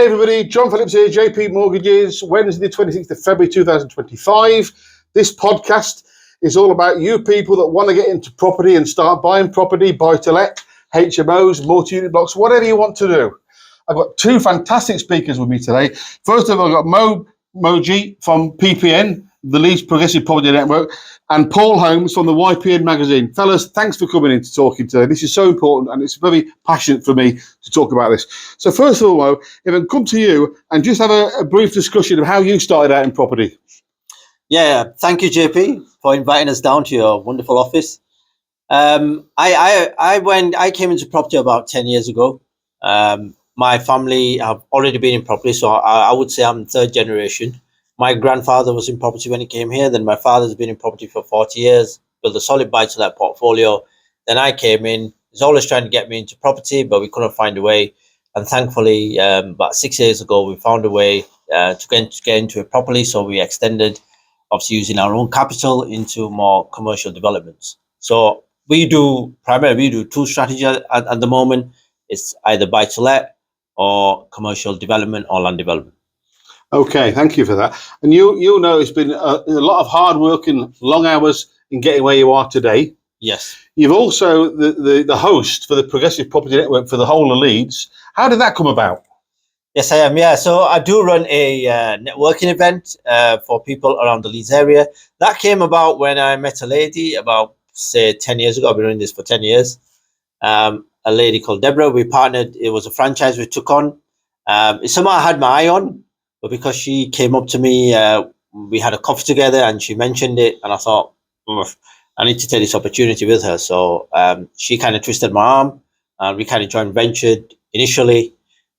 Hey everybody, John Phillips here, JP Mortgages, Wednesday the 26th of February 2025. This podcast is all about you people that want to get into property and start buying property, buy to let, HMOs, multi-unit blocks, whatever you want to do. I've got two fantastic speakers with me today. First of all, I've got Jogee from PPN, the Leeds Progressive Property Network, and Paul Holmes from the YPN magazine. Fellas, thanks for coming in to talking today. This is so important and it's very passionate for me to talk about this. So first of all, if I can come to you and just have a brief discussion of how you started out in property. Yeah, thank you, JP, for inviting us down to your wonderful office. I came into property about 10 years ago. My family have already been in property, so I would say I'm third generation. My grandfather was in property when he came here. Then my father's been in property for 40 years, built a solid buy-to-let portfolio. Then I came in. He's always trying to get me into property, but we couldn't find a way. And thankfully, about 6 years ago, we found a way to get into it properly. So we extended, obviously using our own capital, into more commercial developments. So we do two strategies at the moment. It's either buy-to-let or commercial development or land development. Okay, thank you for that. And you'll know it's been a lot of hard work and long hours in getting where you are today. Yes. You've also the host for the Progressive Property Network for the whole of Leeds. How did that come about? Yes, I am. Yeah, so I do run a networking event for people around the Leeds area. That came about when I met a lady about, say, 10 years ago. I've been doing this for 10 years. A lady called Deborah. We partnered. It was a franchise we took on. It's something I had my eye on, but because she came up to me, we had a coffee together and she mentioned it, and I thought, I need to take this opportunity with her. So she kind of twisted my arm, and we kind of joint ventured initially.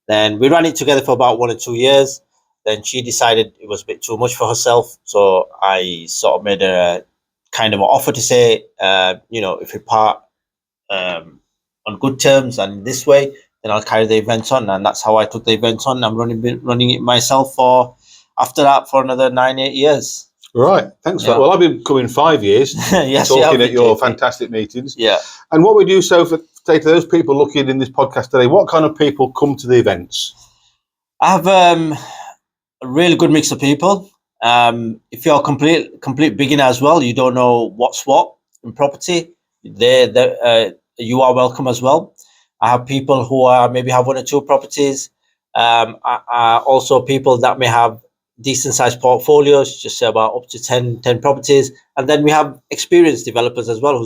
Then we ran it together for about 1 or 2 years. Then she decided it was a bit too much for herself. So I sort of made her kind of an offer to say, if we part on good terms and this way, then I'll carry the events on. And that's how I took the events on. I'm running it myself after that for another 9-8 years. Right, thanks for that. Well, I've been coming 5 years, yes, talking at your fantastic meetings. Yeah. And what we do say to those people looking in this podcast today, what kind of people come to the events? I have a really good mix of people. If you're a complete beginner as well, you don't know what's what in property, you are welcome as well. I have people who maybe have 1 or 2 properties. Also people that may have decent sized portfolios, just say about up to 10 properties. And then we have experienced developers as well who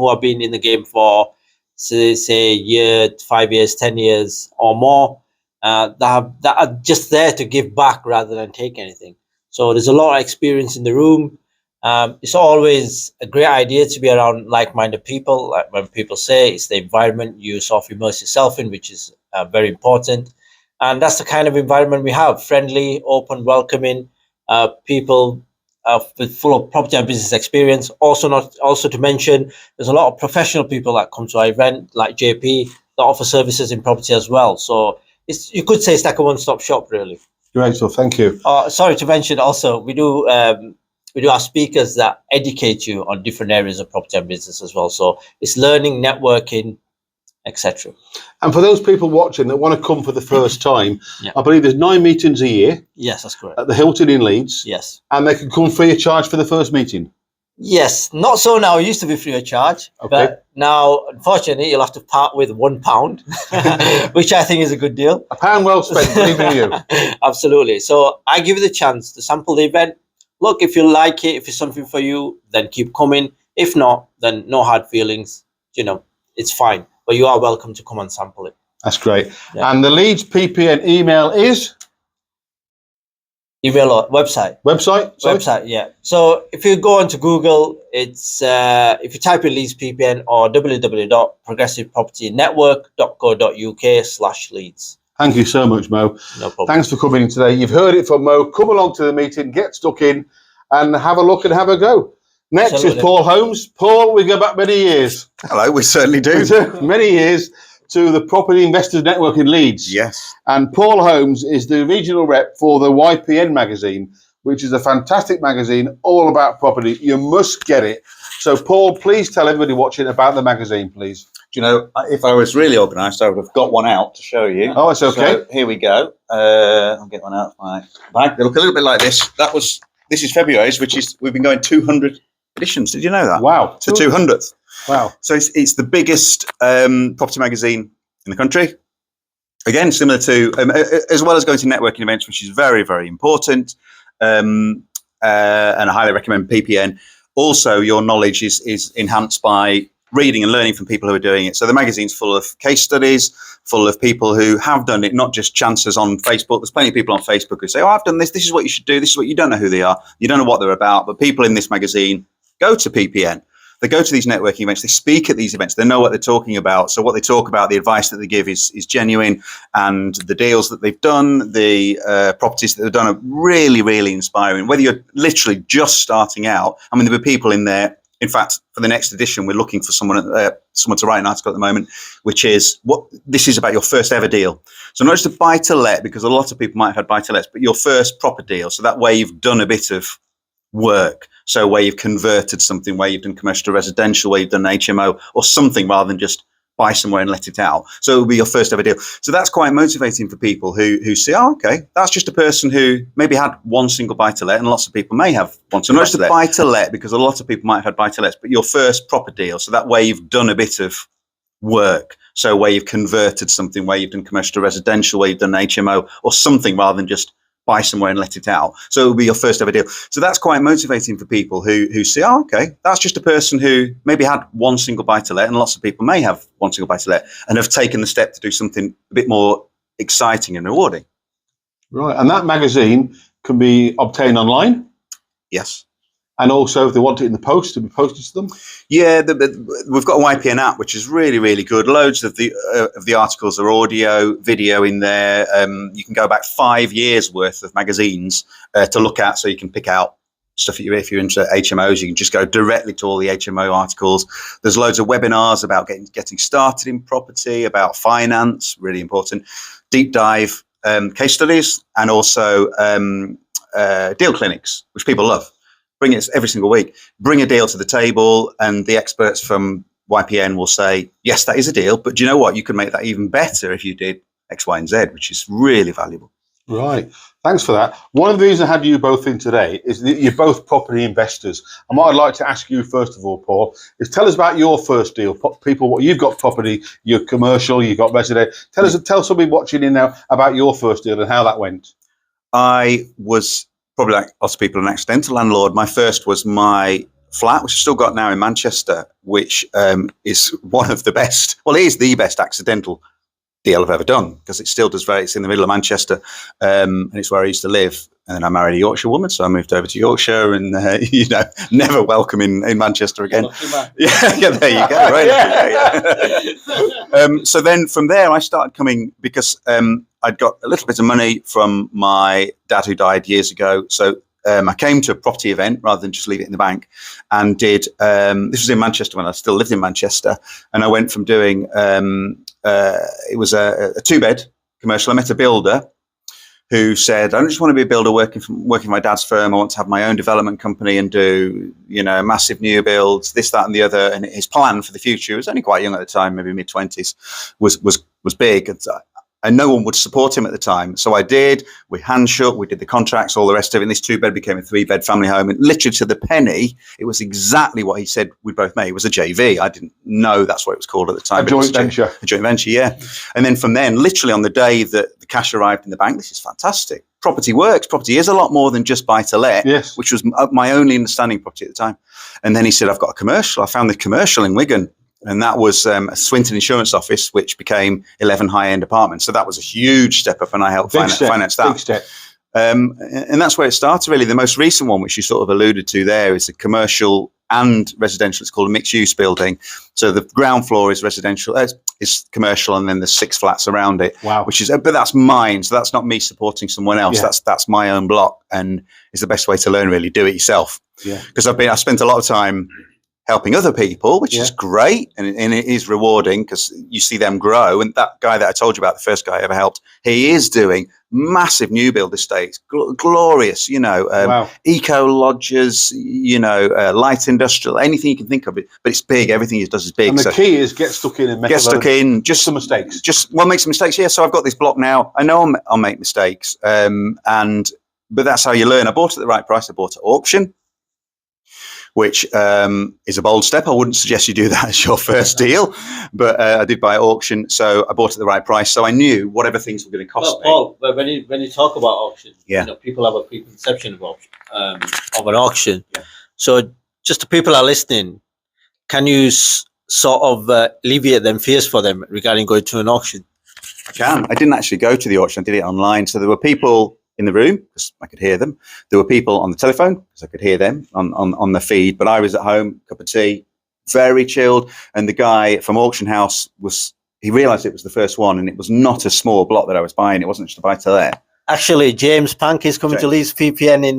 have been in the game for say a year, 5 years, 10 years or more, that are just there to give back rather than take anything. So there's a lot of experience in the room. It's always a great idea to be around like-minded people. Like when people say it's the environment you sort of immerse yourself in, which is very important. And that's the kind of environment we have: friendly, open, welcoming, people full of property and business experience. Also to mention, there's a lot of professional people that come to our event, like JP, that offer services in property as well. So you could say it's like a one-stop shop, really. Great, so thank you. Sorry to mention also, we do our speakers that educate you on different areas of property and business as well. So it's learning, networking, etc. And for those people watching that want to come for the first time, Yeah. I believe there's 9 meetings a year. Yes, that's correct. At the Hilton in Leeds. Yes. And they can come free of charge for the first meeting. Yes, not so now. It used to be free of charge, but now, unfortunately, you'll have to part with £1, which I think is a good deal. £1 well spent, believe me you. Absolutely. So I give you the chance to sample the event. Look, if you like it, if it's something for you, then keep coming. If not, then no hard feelings. It's fine. But you are welcome to come and sample it. That's great. Yeah. And the Leeds PPN email is? Email or website? Website? Sorry? Website, yeah. So if you go onto Google, it's if you type in Leeds PPN or www.progressivepropertynetwork.co.uk/Leeds. Thank you so much, Mo. No problem. Thanks for coming in today. You've heard it from Mo. Come along to the meeting, get stuck in, and have a look and have a go. Next Absolutely. Is Paul Holmes. Paul, we go back many years. Hello, we certainly do. Many years to the Property Investors Network in Leeds. Yes. And Paul Holmes is the regional rep for the YPN magazine, which is a fantastic magazine all about property. You must get it. So, Paul, please tell everybody watching about the magazine, please. Do you know, if I was really organised, I would have got one out to show you. Oh, it's okay. So here we go. I'll get one out of my bag. They look a little bit like this. This is February's, which is, we've been going 200 editions. Did you know that? Wow. The 200th. Wow. So it's the biggest property magazine in the country. Again, similar to, as well as going to networking events, which is very, very important. And I highly recommend PPN. Also, your knowledge is enhanced by reading and learning from people who are doing it. So the magazine's full of case studies, full of people who have done it, not just chances on Facebook. There's plenty of people on Facebook who say, oh, I've done this. This is what you should do. This is what you don't know who they are. You don't know what they're about. But people in this magazine go to PPN. They go to these networking events. They speak at these events. They know what they're talking about. So what they talk about, the advice that they give is genuine. And the deals that they've done, the properties that they've done are really, really inspiring. Whether you're literally just starting out, I mean, there were people in there. In fact, for the next edition, we're looking for someone to write an article at the moment, which is what this is about your first ever deal. So not just a buy to let, because a lot of people might have had buy to lets, but your first proper deal. So that way you've done a bit of work. So where you've converted something, where you've done commercial to residential, where you've done HMO or something rather than just buy somewhere and let it out. So it will be your first ever deal. So that's quite motivating for people who say, oh, okay, that's just a person who maybe had one single buy to let, and lots of people may have one single buy to let, because a lot of people might have had buy to lets, but your first proper deal. So that way you've done a bit of work. So where you've converted something, where you've done commercial to residential, where you've done HMO or something rather than just buy somewhere and let it out. So it will be your first ever deal. So that's quite motivating for people who say, oh, okay, that's just a person who maybe had one single buy to let, and lots of people may have one single buy to let, and have taken the step to do something a bit more exciting and rewarding. Right. And that magazine can be obtained online? Yes. And also, if they want it in the post, to be posted to them? Yeah, we've got a YPN app, which is really, really good. Loads of the articles are audio, video in there. You can go back 5 years worth of magazines to look at, so you can pick out stuff. If you're into HMOs, you can just go directly to all the HMO articles. There's loads of webinars about getting started in property, about finance, really important. Deep dive case studies, and also deal clinics, which people love. Bring it every single week. Bring a deal to the table, and the experts from YPN will say, yes, that is a deal, but do you know what? You can make that even better if you did X, Y, and Z, which is really valuable. Right. Thanks for that. One of the reasons I had you both in today is that you're both property investors. And what I'd like to ask you, first of all, Paul, is tell us about your first deal. People, what you've got property, you're commercial, you've got resident. Tell somebody watching in now about your first deal and how that went. I was probably, like lots of people, an accidental landlord. My first was my flat, which I've still got now in Manchester, which is one of the best, well, it is the best accidental deal I've ever done, because it still does it's in the middle of Manchester, and it's where I used to live. And then I married a Yorkshire woman, so I moved over to Yorkshire, and never welcome in Manchester again. Yeah, there you go. Right. Yeah. So then from there, I started coming, because I'd got a little bit of money from my dad, who died years ago. So I came to a property event rather than just leave it in the bank, and did. This was in Manchester when I still lived in Manchester, and I went from doing. It was a 2-bed commercial. I met a builder who said, I don't just want to be a builder working for my dad's firm. I want to have my own development company and do, massive new builds, this, that, and the other. And his plan for the future, he was only quite young at the time, maybe mid-20s, was big. And no one would support him at the time. So I did. We handshook, we did the contracts, all the rest of it. And this 2-bed became a 3-bed family home. And literally to the penny, it was exactly what he said we both made. It was a JV. I didn't know that's what it was called at the time. A joint venture. A joint venture, yeah. And then from then, literally on the day that the cash arrived in the bank, this is fantastic. Property works. Property is a lot more than just buy to let, yes, which was my only understanding of property at the time. And then he said, I've got a commercial. I found the commercial in Wigan. And that was a Swinton insurance office, which became 11 high-end apartments. So that was a huge step up, and I helped finance that. Big step. And that's where it started, really. The most recent one, which you sort of alluded to there, is a commercial and residential. It's called a mixed-use building. So the ground floor is residential, is commercial, and then there's 6 flats around it. Wow. But that's mine. So that's not me supporting someone else. Yeah. That's my own block, and it's the best way to learn, really. Do it yourself. Yeah. Because I spent a lot of time helping other people, which Yeah. is great, and it is rewarding because you see them grow. And that guy that I told you about, the first guy I ever helped, he is doing massive new build estates, glorious, Wow. eco lodges, light industrial, anything you can think of it. But it's big. Everything he does is big. And the So key is get stuck in and make get stuck in. just some mistakes. Make some mistakes. Yeah. So I've got this block now. I know I'll make mistakes, but that's how you learn. I bought it at the right price. I bought it at auction, which is a bold step. I wouldn't suggest you do that as your first deal, but I did buy at auction, so I bought at the right price. So I knew whatever things were going to cost me. Paul, when you talk about auction, Yeah. people have a preconception of an auction. Yeah. So just the people are listening, can you sort of alleviate them fears for them regarding going to an auction? I can. I didn't actually go to the auction. I did it online. So there were people in the room because I could hear them. There were people on the telephone because I could hear them on the feed. But I was at home, cup of tea, very chilled. And the guy from Auction House he realised it was the first one, and it was not a small block that I was buying. It wasn't just a buy to let. Actually, James Pank is coming to Leeds PPN in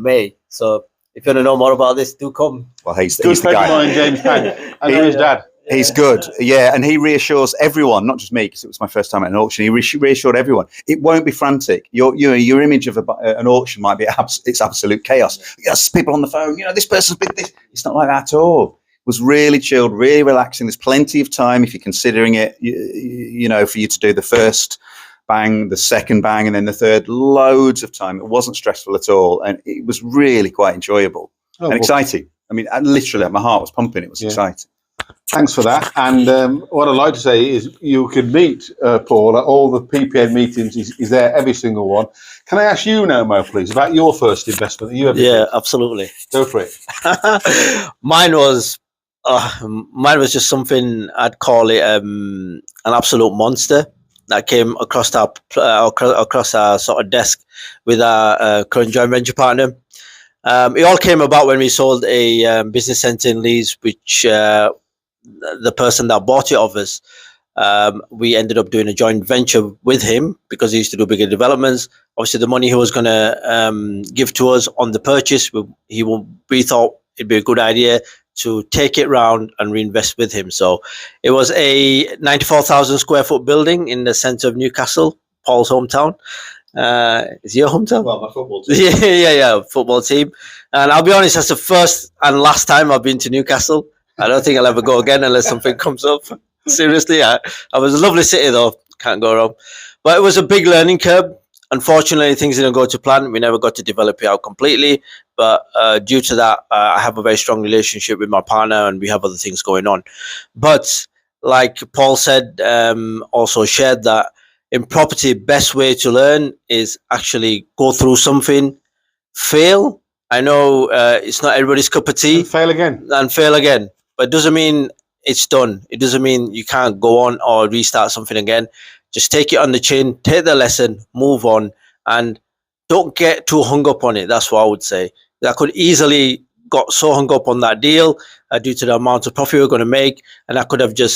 May. So if you want to know more about this, do come. Well, he's Good the friend of guy. mine, James Pank. I know his dad. He's good, yeah, and he reassures everyone, not just me, because it was my first time at an auction. He reassured everyone it won't be frantic. Your image of an auction might be it's absolute chaos. Yes, people on the phone. This person's bid this. It's not like that at all. It was really chilled, really relaxing. There's plenty of time if you're considering it. For you to do the first bang, the second bang, and then the third. Loads of time. It wasn't stressful at all, and it was really quite enjoyable and exciting. I mean, literally, my heart was pumping. It was exciting. Thanks for that. And what I'd like to say is you can meet Paul at all the PPN meetings. He's there every single one. Can I ask you now, Mo, please, about your first investment that you ever did? Absolutely. Go for it. Mine was just something I'd call it an absolute monster that came across our sort of desk with our current joint venture partner. It all came about when we sold a business centre in Leeds, which the person that bought it off us, we ended up doing a joint venture with him because he used to do bigger developments. Obviously, the money he was going to give to us on the purchase, we thought it'd be a good idea to take it round and reinvest with him. So it was a 94,000 square foot building in the centre of Newcastle, Paul's hometown. Is your hometown? Well, my football team. Yeah, football team. And I'll be honest, that's the first and last time I've been to Newcastle. I don't think I'll ever go again unless something comes up. Seriously, I was a lovely city though, can't go wrong. But it was a big learning curve. Unfortunately, things didn't go to plan. We never got to develop it out completely. But due to that, I have a very strong relationship with my partner and we have other things going on. But like Paul said, also shared that in property, best way to learn is actually go through something, fail. I know it's not everybody's cup of tea. And fail again. And fail again. But it doesn't mean it's done. It doesn't mean you can't go on or restart something again. Just take it on the chin, take the lesson, move on, and don't get too hung up on it. That's what I would say. I could easily got so hung up on that deal due to the amount of profit we were going to make, and I could have just